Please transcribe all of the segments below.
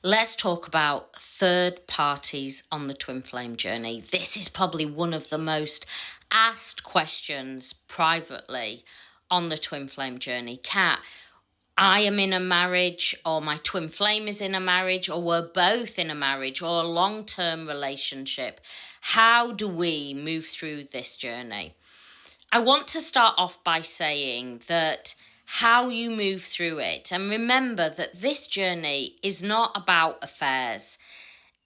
let's talk about third parties on the twin flame journey. This is probably one of the most asked questions privately on the twin flame journey. Kat, I am in a marriage, or my twin flame is in a marriage, or we're both in a marriage or a long-term relationship. How do we move through this journey? I want to start off by saying that how you move through it, and remember that this journey is not about affairs.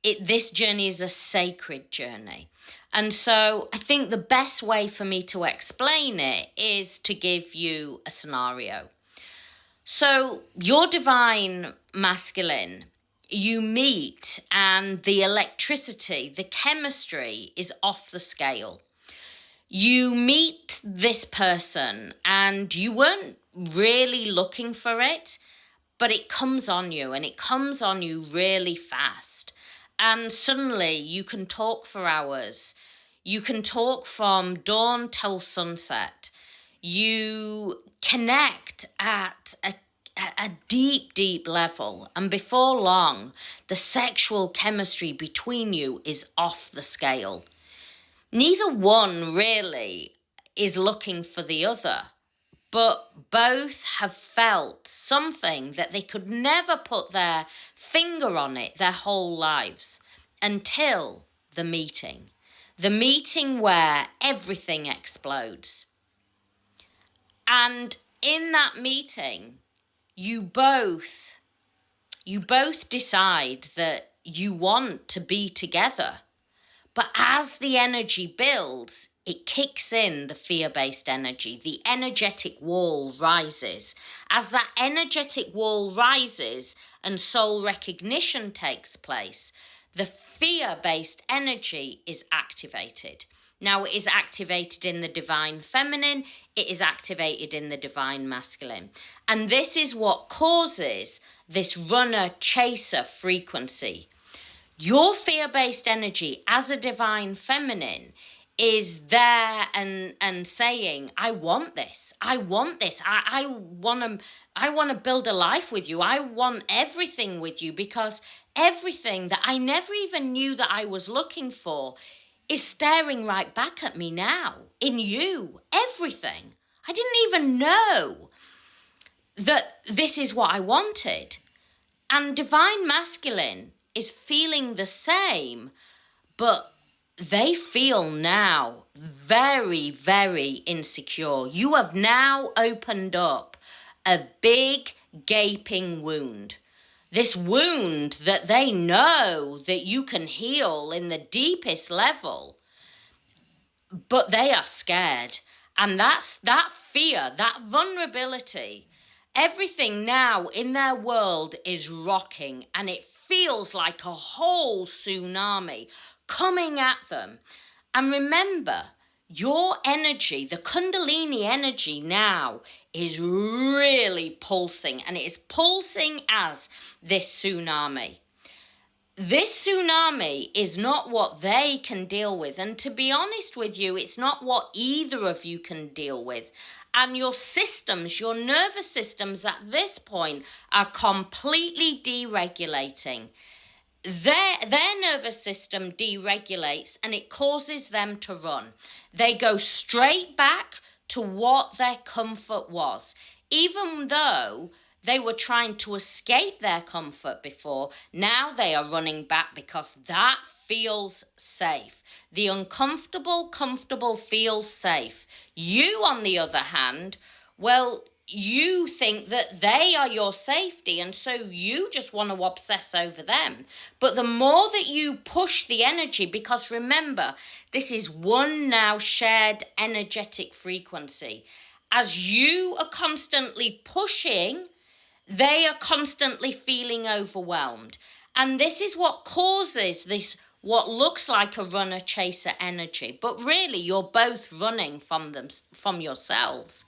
This journey is a sacred journey. And so I think the best way for me to explain it is to give you a scenario. So your divine masculine, you meet, and the electricity, the chemistry is off the scale. You meet this person and you weren't really looking for it, but it comes on you, and it comes on you really fast. And suddenly you can talk for hours. You can talk from dawn till sunset. You connect at a deep, deep level. And before long, the sexual chemistry between you is off the scale. Neither one really is looking for the other, but both have felt something that they could never put their finger on it their whole lives until the meeting. The meeting where everything explodes. And in that meeting, you both decide that you want to be together. But as the energy builds, it kicks in the fear-based energy. The energetic wall rises. As that energetic wall rises and soul recognition takes place, the fear-based energy is activated. Now, it is activated in the divine feminine. It is activated in the divine masculine. And this is what causes this runner-chaser frequency. Your fear-based energy as a divine feminine is there and saying, I want this. I want this. I want to build a life with you. I want everything with you, because everything that I never even knew that I was looking for is staring right back at me now in you. Everything. I didn't even know that this is what I wanted. And divine masculine is feeling the same, but they feel now very, very insecure. You have now opened up a big gaping wound. This wound that they know that you can heal in the deepest level, but they are scared. And that's that fear, that vulnerability. Everything now in their world is rocking, and it feels like a whole tsunami coming at them. And remember, your energy, the Kundalini energy now is really pulsing, and it is pulsing as this tsunami. This tsunami is not what they can deal with. And to be honest with you, it's not what either of you can deal with. And your systems, your nervous systems at this point are completely deregulating. Their nervous system deregulates, and it causes them to run. They go straight back to what their comfort was. Even though they were trying to escape their comfort before, now they are running back because that feels safe. The uncomfortable, comfortable feels safe. You, on the other hand, well, you think that they are your safety, and so you just want to obsess over them. But the more that you push the energy, because remember, this is one now shared energetic frequency. As you are constantly pushing, they are constantly feeling overwhelmed. And this is what causes this, what looks like a runner-chaser energy. But really, you're both running from yourselves.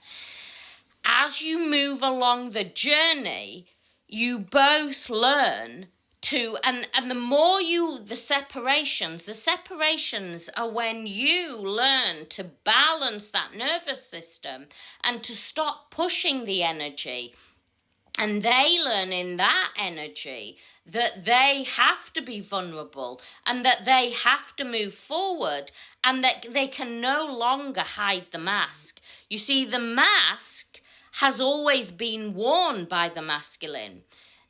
As you move along the journey, you both learn to, and the more the separations are when you learn to balance that nervous system and to stop pushing the energy And they learn in that energy that they have to be vulnerable and that they have to move forward and that they can no longer hide the mask. You see, the mask has always been worn by the masculine.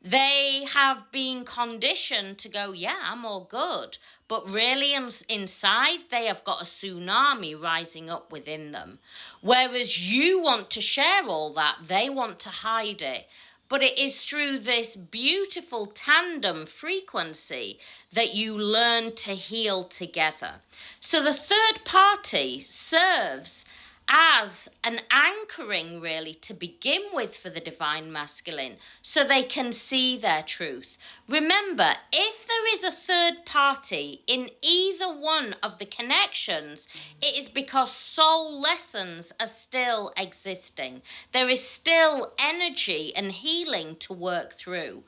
They have been conditioned to go, yeah, I'm all good. But really inside, they have got a tsunami rising up within them. Whereas you want to share all that, they want to hide it. But it is through this beautiful tandem frequency that you learn to heal together. So the third party serves as an anchoring, really, to begin with for the divine masculine, so they can see their truth. Remember, if there is a third party in either one of the connections, it is because soul lessons are still existing. There is still energy and healing to work through.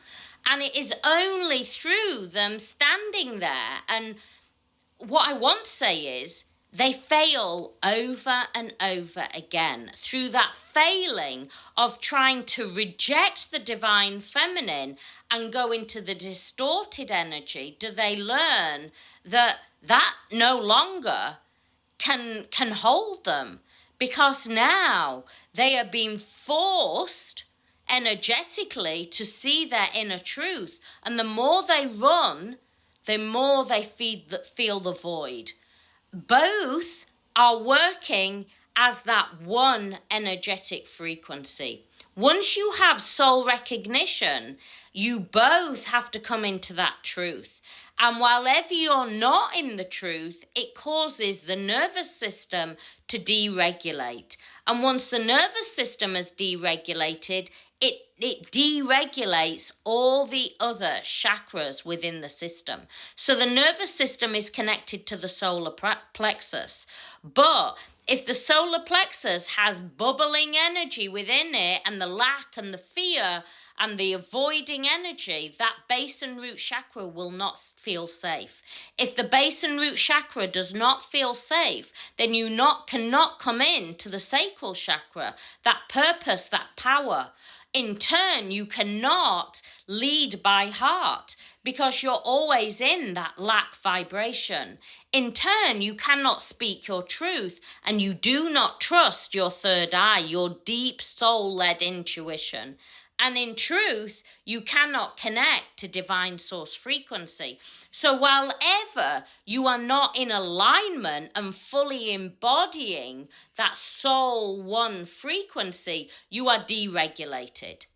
And it is only through them standing there. And what I want to say is, they fail over and over again. Through that failing of trying to reject the divine feminine and go into the distorted energy, do they learn that no longer can hold them, because now they are being forced energetically to see their inner truth. And the more they run, the more they feel the void. Both are working as that one energetic frequency. Once you have soul recognition, you both have to come into that truth. And whilever you're not in the truth, it causes the nervous system to deregulate. And once the nervous system is deregulated, it deregulates all the other chakras within the system. So the nervous system is connected to the solar plexus. But if the solar plexus has bubbling energy within it, and the lack and the fear and the avoiding energy, that base and root chakra will not feel safe. If the base and root chakra does not feel safe, then you cannot come in to the sacral chakra, that purpose, that power. In turn, you cannot lead by heart because you're always in that lack vibration. In turn, you cannot speak your truth, and you do not trust your third eye, your deep soul-led intuition. And in truth, you cannot connect to divine source frequency. So whilever you are not in alignment and fully embodying that soul one frequency, you are deregulated.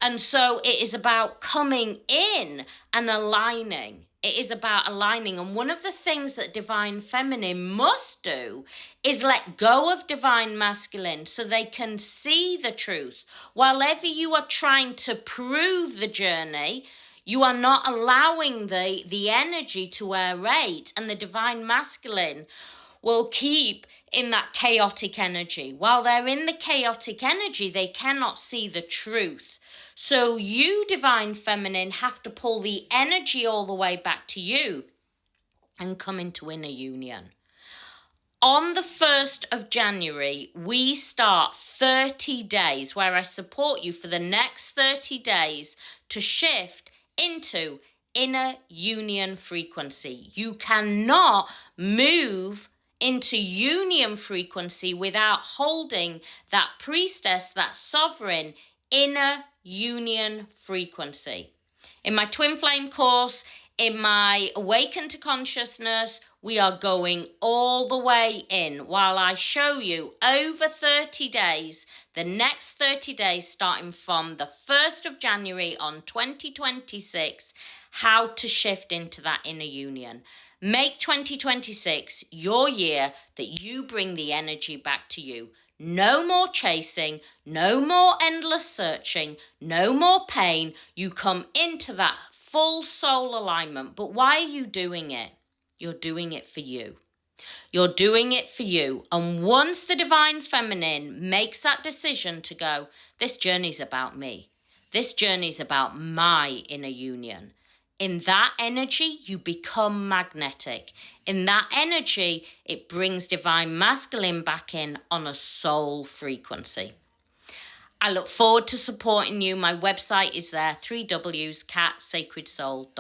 And so it is about coming in and aligning. It is about aligning. And one of the things that divine feminine must do is let go of divine masculine so they can see the truth. Whilever you are trying to prove the journey, you are not allowing the energy to aerate, and the divine masculine will keep in that chaotic energy. While they're in the chaotic energy, they cannot see the truth. So you, divine feminine, have to pull the energy all the way back to you and come into inner union. On the 1st of January, we start 30 days where I support you for the next 30 days to shift into inner union frequency. You cannot move into union frequency without holding that priestess, that sovereign inner union frequency. In my twin flame course, in my Awaken to Consciousness, we are going all the way in while I show you over 30 days, the next 30 days starting from the 1st of January on 2026, how to shift into that inner union. Make 2026 your year that you bring the energy back to you. No more chasing, no more endless searching, no more pain. You come into that full soul alignment. But why are you doing it? You're doing it for you. You're doing it for you. And once the divine feminine makes that decision to go, this journey's about me. This journey's about my inner union. In that energy, you become magnetic. In that energy, it brings divine masculine back in on a soul frequency. I look forward to supporting you. My website is there, 3Ws, catsacredsoul.com.